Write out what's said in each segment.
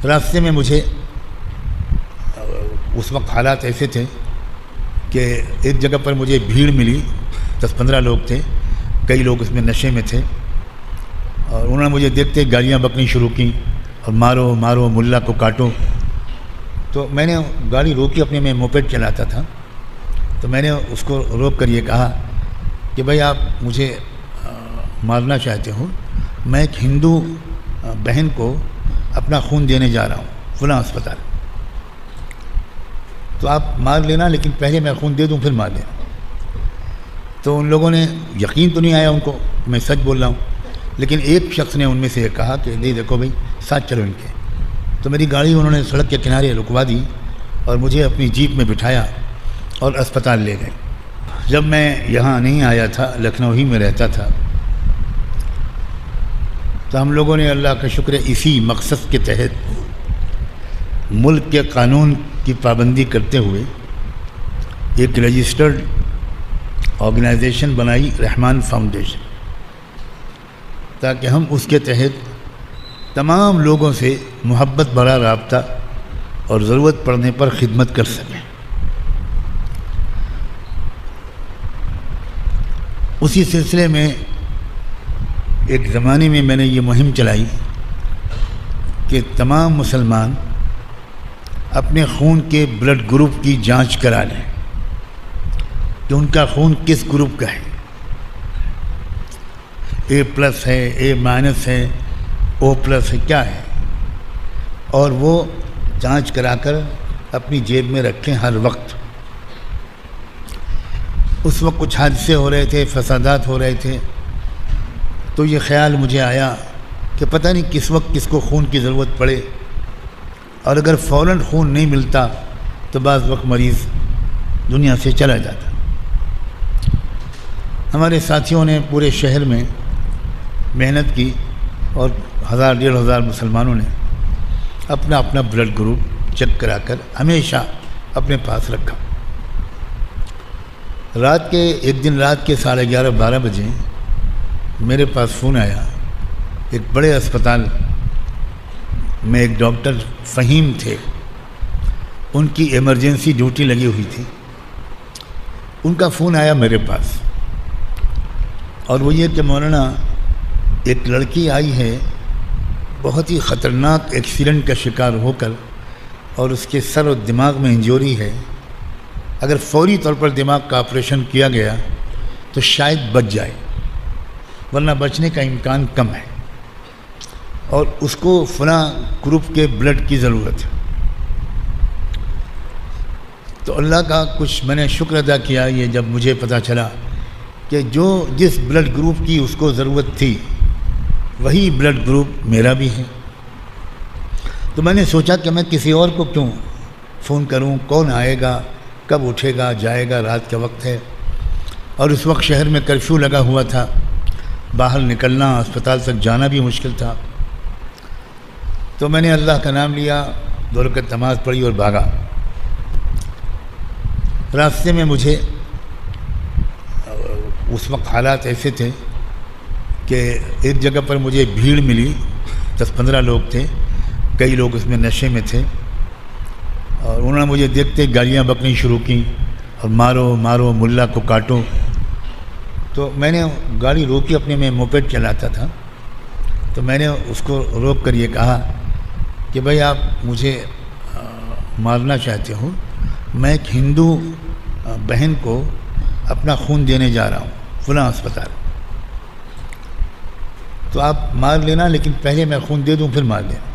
راستے میں مجھے اس وقت حالات ایسے تھے کہ ایک جگہ پر مجھے بھیڑ ملی، 10-15 لوگ تھے، کئی لوگ اس میں نشے میں تھے، اور انہوں نے مجھے دیکھتے گالیاں بکنی شروع کی اور مارو مارو ملا کو کاٹو۔ تو میں نے گاڑی روکی، اپنے میں موپیڈ چلاتا تھا، تو میں نے اس کو روک کر یہ کہا کہ بھائی آپ مجھے مارنا چاہتے ہو، میں ایک ہندو بہن کو اپنا خون دینے جا رہا ہوں فلاں اسپتال، تو آپ مار لینا، لیکن پہلے میں خون دے دوں پھر مار لینا۔ تو ان لوگوں نے یقین تو نہیں آیا ان کو میں سچ بول رہا ہوں، لیکن ایک شخص نے ان میں سے یہ کہا کہ نہیں دیکھو بھائی ساتھ چلو ان کے۔ تو میری گاڑی انہوں نے سڑک کے کنارے رکوا دی اور مجھے اپنی جیپ میں بٹھایا اور اسپتال لے گئے۔ جب میں یہاں نہیں آیا تھا، لکھنؤ ہی میں رہتا تھا، تو ہم لوگوں نے اللہ کا شکر ہے اسی مقصد کے تحت ملک کے قانون کی پابندی کرتے ہوئے ایک رجسٹرڈ آرگنائزیشن بنائی، رحمان فاؤنڈیشن، تاکہ ہم اس کے تحت تمام لوگوں سے محبت بھرا رابطہ اور ضرورت پڑنے پر خدمت کر سکیں۔ اسی سلسلے میں ایک زمانے میں نے یہ مہم چلائی کہ تمام مسلمان اپنے خون کے بلڈ گروپ کی جانچ کرا لیں کہ ان کا خون کس گروپ کا ہے، A+ ہے، A- ہے، O+ ہے، کیا ہے، اور وہ جانچ کرا کر اپنی جیب میں رکھیں ہر وقت۔ اس وقت کچھ حادثے ہو رہے تھے، فسادات ہو رہے تھے، تو یہ خیال مجھے آیا کہ پتہ نہیں کس وقت کس کو خون کی ضرورت پڑے، اور اگر فوراً خون نہیں ملتا تو بعض وقت مریض دنیا سے چلا جاتا۔ ہمارے ساتھیوں نے پورے شہر میں محنت کی اور 1000-1500 مسلمانوں نے اپنا اپنا بلڈ گروپ چیک کرا کر ہمیشہ اپنے پاس رکھا۔ ایک دن رات کے 11:30-12 بجے میرے پاس فون آیا، ایک بڑے اسپتال میں ایک ڈاکٹر فہیم تھے، ان کی ایمرجنسی ڈیوٹی لگی ہوئی تھی، ان کا فون آیا میرے پاس، اور وہ یہ کہ مولانا ایک لڑکی آئی ہے، بہت ہی خطرناک ایکسیڈنٹ کا شکار ہو کر، اور اس کے سر اور دماغ میں انجوری ہے، اگر فوری طور پر دماغ کا آپریشن کیا گیا تو شاید بچ جائے، ورنہ بچنے کا امکان کم ہے، اور اس کو فلاں گروپ کے بلڈ کی ضرورت ہے۔ تو اللہ کا کچھ میں نے شکر ادا کیا یہ جب مجھے پتہ چلا کہ جس بلڈ گروپ کی اس کو ضرورت تھی وہی بلڈ گروپ میرا بھی ہے۔ تو میں نے سوچا کہ میں کسی اور کو کیوں فون کروں، کون آئے گا، کب اٹھے گا جائے گا، رات کا وقت ہے، اور اس وقت شہر میں کرفیو لگا ہوا تھا، باہر نکلنا، اسپتال تک جانا بھی مشکل تھا۔ تو میں نے اللہ کا نام لیا، 2 رکعت نماز پڑھی اور بھاگا۔ راستے میں مجھے اس وقت حالات ایسے تھے کہ ایک جگہ پر مجھے بھیڑ ملی، 10-15 لوگ تھے، کئی لوگ اس میں نشے میں تھے، اور انہوں نے مجھے دیکھتے گالیاں بکنی شروع کی اور مارو مارو ملا کو کاٹو۔ تو میں نے گاڑی روکی، اپنے میں موپیڈ چلاتا تھا، تو میں نے اس کو روک کر یہ کہا کہ بھائی آپ مجھے مارنا چاہتے ہو، میں ایک ہندو بہن کو اپنا خون دینے جا رہا ہوں فلاں اسپتال، تو آپ مار لینا، لیکن پہلے میں خون دے دوں پھر مار لینا۔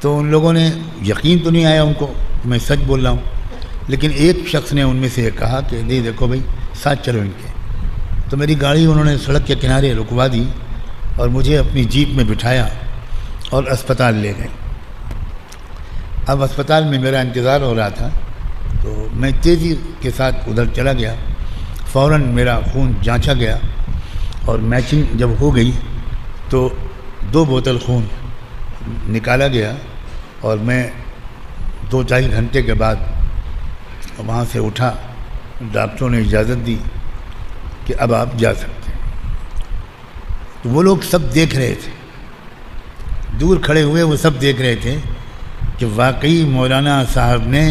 تو ان لوگوں نے یقین تو نہیں آیا ان کو میں سچ بول رہا ہوں، لیکن ایک شخص نے ان میں سے یہ کہا کہ نہیں دیکھو بھائی ساتھ چلو ان کے۔ تو میری گاڑی انہوں نے سڑک کے کنارے رکوا دی اور مجھے اپنی جیپ میں بٹھایا اور اسپتال لے گئے۔ اب اسپتال میں میرا انتظار ہو رہا تھا، تو میں تیزی کے ساتھ ادھر چلا گیا، فوراً میرا خون جانچا گیا، اور میچنگ جب ہو گئی تو 2 بوتل خون نکالا گیا، اور میں 2-4 گھنٹے کے بعد وہاں سے اٹھا، ڈاکٹروں نے اجازت دی کہ اب آپ جا سکتے ہیں۔ تو وہ لوگ سب دیکھ رہے تھے، دور کھڑے ہوئے وہ سب دیکھ رہے تھے کہ واقعی مولانا صاحب نے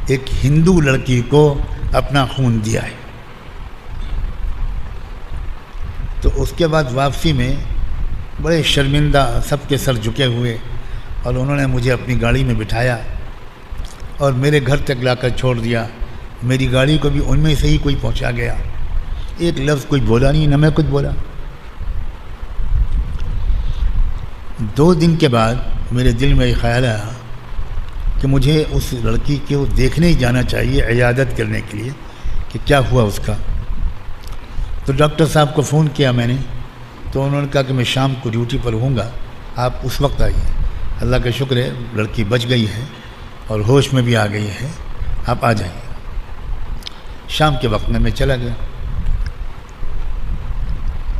ایک ہندو لڑکی کو اپنا خون دیا ہے۔ تو اس کے بعد واپسی میں بڑے شرمندہ سب کے سر جھکے ہوئے، اور انہوں نے مجھے اپنی گاڑی میں بٹھایا اور میرے گھر تک لا کر چھوڑ دیا۔ میری گاڑی کو بھی ان میں سے ہی کوئی پہنچا گیا، ایک لفظ کوئی بولا نہیں، نہ میں کچھ بولا۔ 2 دن کے بعد میرے دل میں یہ خیال آیا کہ مجھے اس لڑکی کو دیکھنے ہی جانا چاہیے عیادت کرنے کے لیے کہ کیا ہوا اس کا۔ تو ڈاکٹر صاحب کو فون کیا میں نے، تو انہوں نے کہا کہ میں شام کو ڈیوٹی پر ہوں گا، آپ اس وقت آئیے۔ اللہ کا شکر ہے لڑکی بچ گئی ہے اور ہوش میں بھی آ گئی ہے، آپ آ جائیے۔ شام کے وقت میں چلا گیا۔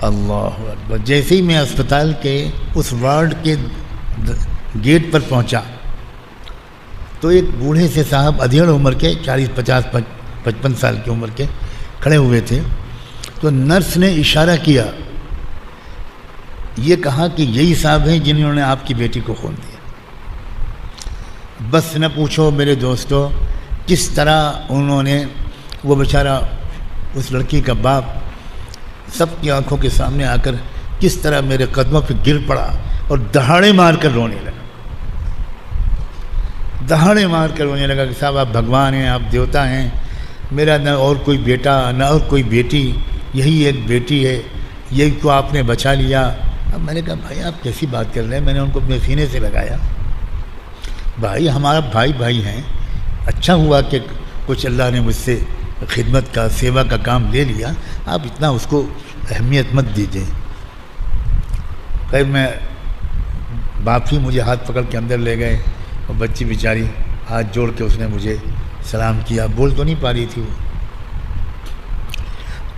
اللہ اکبر! جیسے ہی میں اسپتال کے اس وارڈ کے گیٹ پر پہنچا تو ایک بوڑھے سے صاحب ادھیڑ عمر کے 40 50 55 سال کی عمر کے کھڑے ہوئے تھے۔ تو نرس نے اشارہ کیا، یہ کہا کہ یہی صاحب ہیں جنہوں نے آپ کی بیٹی کو خون دیا۔ بس نہ پوچھو میرے دوستو کس طرح انہوں نے، وہ بیچارہ اس لڑکی کا باپ سب کی آنکھوں کے سامنے آ کر کس طرح میرے قدموں پہ گر پڑا اور دہاڑے مار کر رونے لگا، دہاڑے مار کر رونے لگا کہ صاحب آپ بھگوان ہیں، آپ دیوتا ہیں، میرا نہ اور کوئی بیٹا نہ اور کوئی بیٹی، یہی ایک بیٹی ہے، یہی کو آپ نے بچا لیا۔ اب میں نے کہا بھائی آپ کیسی بات کر رہے ہیں؟ میں نے ان کو اپنے سینے سے لگایا، بھائی ہمارا بھائی ہیں، اچھا ہوا کہ کچھ اللہ نے مجھ سے خدمت کا سیوا کا کام لے لیا، آپ اتنا اس کو اہمیت مت دیجیے۔ خیر میں باپ ہی مجھے ہاتھ پکڑ کے اندر لے گئے اور بچی بیچاری ہاتھ جوڑ کے اس نے مجھے سلام کیا، بول تو نہیں پا رہی تھی وہ۔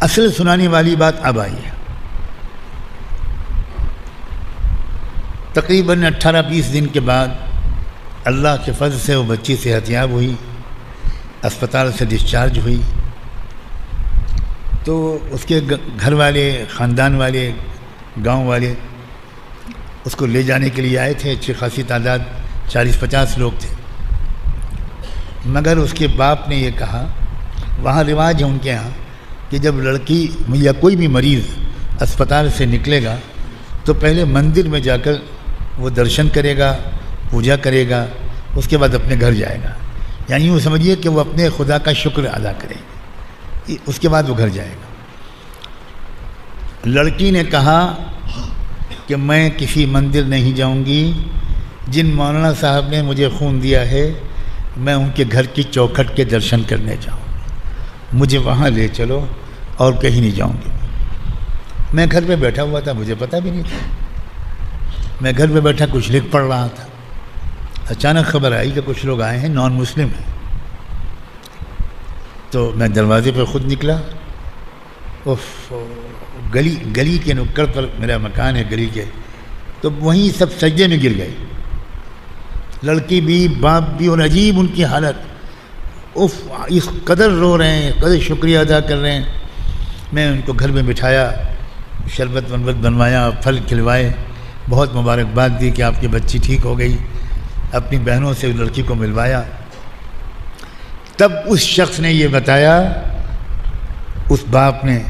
اصل سنانے والی بات اب آئی ہے۔ تقریباً 18-20 دن کے بعد اللہ کے فضل سے وہ بچی صحت یاب ہوئی، اسپتال سے ڈسچارج ہوئی۔ تو اس کے گھر والے، خاندان والے، گاؤں والے اس کو لے جانے کے لیے آئے تھے، اچھی خاصی تعداد 40-50 لوگ تھے، مگر اس کے باپ نے یہ کہا، وہاں رواج ہے ان کے ہاں کہ جب لڑکی یا کوئی بھی مریض اسپتال سے نکلے گا تو پہلے مندر میں جا کر وہ درشن کرے گا، پوجا کرے گا، اس کے بعد اپنے گھر جائے گا، یعنی وہ سمجھیے کہ وہ اپنے خدا کا شکر ادا کرے گا، اس کے بعد وہ گھر جائے گا۔ لڑکی نے کہا کہ میں کسی مندر نہیں جاؤں گی، جن مولانا صاحب نے مجھے خون دیا ہے میں ان کے گھر کی چوکھٹ کے درشن کرنے جاؤں، مجھے وہاں لے چلو اور کہیں نہیں جاؤں گی۔ میں گھر پہ بیٹھا ہوا تھا، مجھے پتہ بھی نہیں تھا، میں گھر پہ بیٹھا کچھ لکھ پڑھ رہا تھا، اچانک خبر آئی کہ کچھ لوگ آئے ہیں نان مسلم ہیں۔ تو میں دروازے پہ خود نکلا، گلی کے نکڑ پر میرا مکان ہے گلی کے، تو وہیں سب سجدے میں گر گئے، لڑکی بھی باپ بھی، اور عجیب ان کی حالت، اس قدر رو رہے ہیں، قدر شکریہ ادا کر رہے ہیں۔ میں ان کو گھر میں بٹھایا، شربت بنوایا، پھل کھلوائے، بہت مبارکباد دی کہ آپ کی بچی ٹھیک ہو گئی، اپنی بہنوں سے لڑکی کو ملوایا۔ تب اس شخص نے یہ بتایا، اس باپ نے،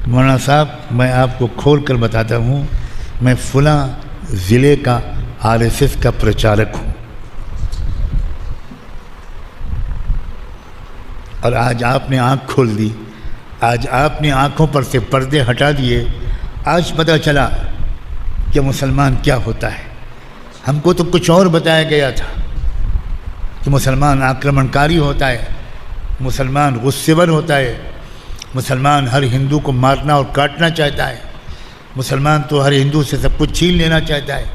مولانا صاحب میں آپ کو کھول کر بتاتا ہوں، میں فلاں ضلع کا RSS کا پرچارک ہوں، اور آج آپ نے آنکھ کھول دی، آج آپ نے آنکھوں پر سے پردے ہٹا دیے، آج پتہ چلا کہ مسلمان کیا ہوتا ہے۔ ہم کو تو کچھ اور بتایا گیا تھا کہ مسلمان آکرمنکاری ہوتا ہے، مسلمان غصے ور ہوتا ہے، مسلمان ہر ہندو کو مارنا اور کاٹنا چاہتا ہے، مسلمان تو ہر ہندو سے سب کچھ چھین لینا چاہتا ہے۔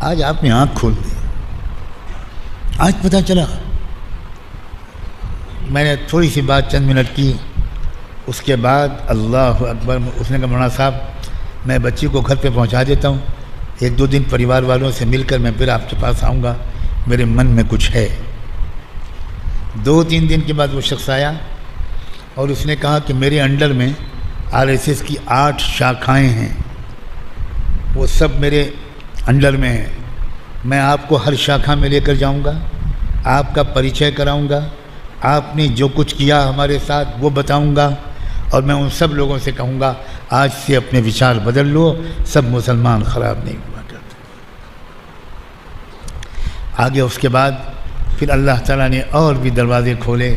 آج آپ نے آنکھ کھول دی، آج پتہ چلا۔ میں نے تھوڑی سی بات چند منٹ کی، اس کے بعد اللہ اکبر، اس نے کہا مولانا صاحب میں بچی کو گھر پہ پہنچا دیتا ہوں، 1-2 دن پریوار والوں سے مل کر میں پھر آپ کے پاس آؤں گا، میرے من میں کچھ ہے۔ 2-3 دن کے بعد وہ شخص آیا اور اس نے کہا کہ میرے انڈر میں RSS کی 8 شاخائیں ہیں، وہ سب میرے انڈر میں ہیں، میں آپ کو ہر شاخہ میں لے کر جاؤں گا، آپ کا پریچے کراؤں گا، آپ نے جو کچھ کیا ہمارے ساتھ وہ بتاؤں گا، اور میں ان سب لوگوں سے کہوں گا آج سے اپنے وچار بدل لو، سب مسلمان خراب نہیں ہوا کرتے۔ آگے اس کے بعد پھر اللہ تعالیٰ نے اور بھی دروازے کھولے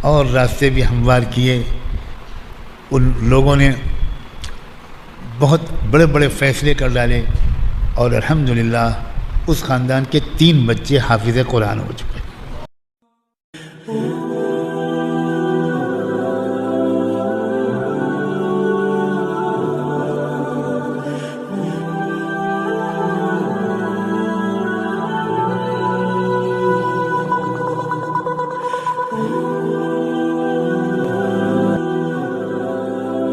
اور راستے بھی ہموار کیے۔ ان لوگوں نے بہت بڑے بڑے فیصلے کر ڈالے، اور الحمدللہ اس خاندان کے 3 بچے حافظ قرآن ہو چکے۔